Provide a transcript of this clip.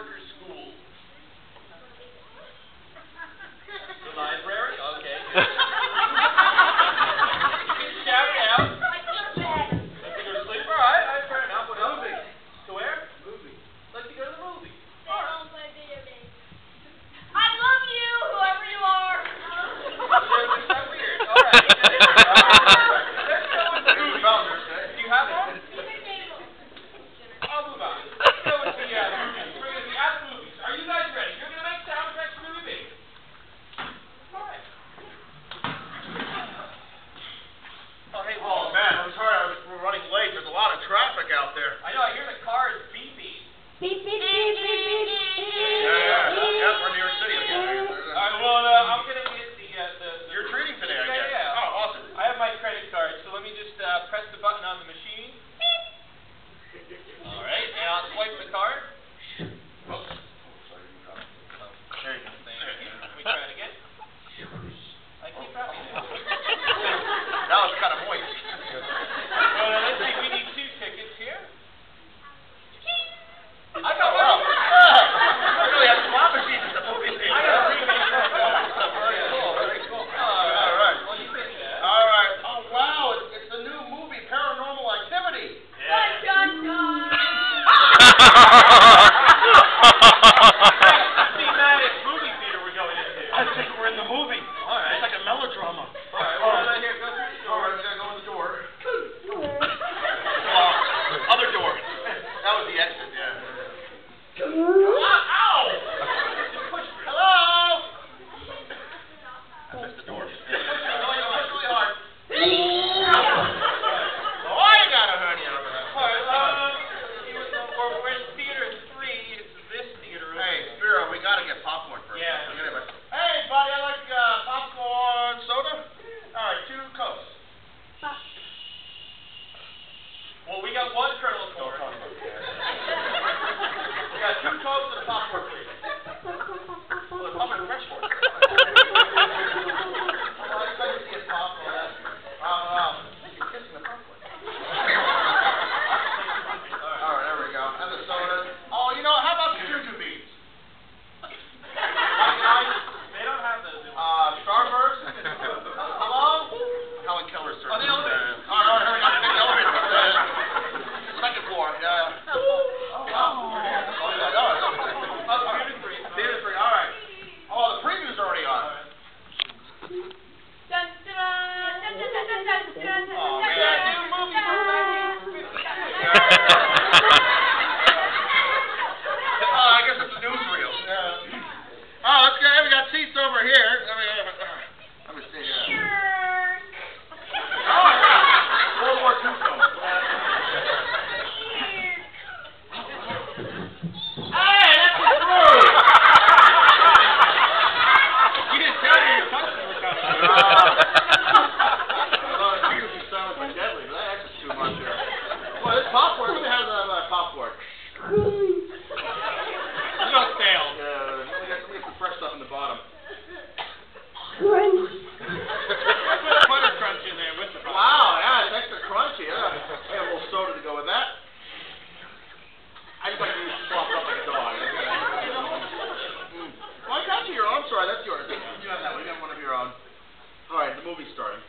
after school? The library? Okay. You can shout out. Like to go to bed. Like to go to sleep? Alright, fair enough. What else? To where? Movie. Like to go to the movie. Stay home, play video games. I love you, whoever you are. That's so weird. Alright. Let's go with the movie. Do you have one? I'll move on. Let's go with the movies. We're going to be at the movies. Are you guys ready? You're going to make soundtracks for the movie. Alright. Oh, hey, Walt. Oh, man, I'm sorry we're running late. There's a lot of traffic out there. I know, I hear the cars beeping. Beep, beep, beep, beep, beep, beep. Yeah, we're in New York City again. Alright, well, I'm going to get the... You're treating today, I guess. Yeah. Oh, awesome. I have my credit card, so let me just press the button on the machine. Alright, and I'll swipe the card. Oops. There you go. Thank you. Let me try it again. I keep dropping it. That was kind of moist. Well, let's see, we need 2 tickets here. I got Oh, one. we really have slot machines at the movie theater. I got 3 minutes. Very cool, very cool. All right. Well, you think that. All right. Oh, wow, it's the new movie, Paranormal Activity. Dun, dun, dun. See that at movie theater we're going into. I think we're in the movie. All right. It's like a melodrama. All right, well, here, go through the door. All right, we gotta go in the door. Other door. That was the exit, yeah. Ow! Hello! I missed the door. No, you pushed really hard. Oh, I got a hernia over there. All right, we're in theater 3. It's this theater. Hey, Spero, we gotta get popcorn first. Yeah. Hey, buddy, I like popcorn soda. All right, 2 Cokes. Well, we got 1 Colonel Ford. We got 2 Cokes and a popcorn, please. Well, the popcorn fresh for it. Well, I expect to see a popcorn. You're kissing the popcorn. All right, there we go. And the soda. Oh, you know, how about the Juju beans? They don't have those. Starburst. Hello? Helen Keller, sir. Oh, the elevator. All right, here we go. Take the elevator. Second floor. Yeah. Theater 3. All right. Oh, the preview's already on. Dun, dun, dun, dun, dun, dun, dun, dun, Oh, dun, man. dun, New movie dun, from dun. 1950. Oh, I guess it's a newsreel. Yeah. Oh, let's go. We got seats over here. Let me see here. Oh, yeah. World War II film. Hey, that's the truth. You didn't tell me your cousin was coming. Well, it usually sounds like deadly, but that's just too much here. Well, this popcorn, let me have that popcorn. It's not stale. Let me get some fresh stuff in the bottom. Put a butter crunch in there with the butter. Wow, yeah, it's extra crunchy. Yeah. I got a little soda to go with that. I just like to use slopped up like a dog. Well, I got you your own. I'm sorry, that's yours. You have that one. You have one of your own. All right, the movie's starting.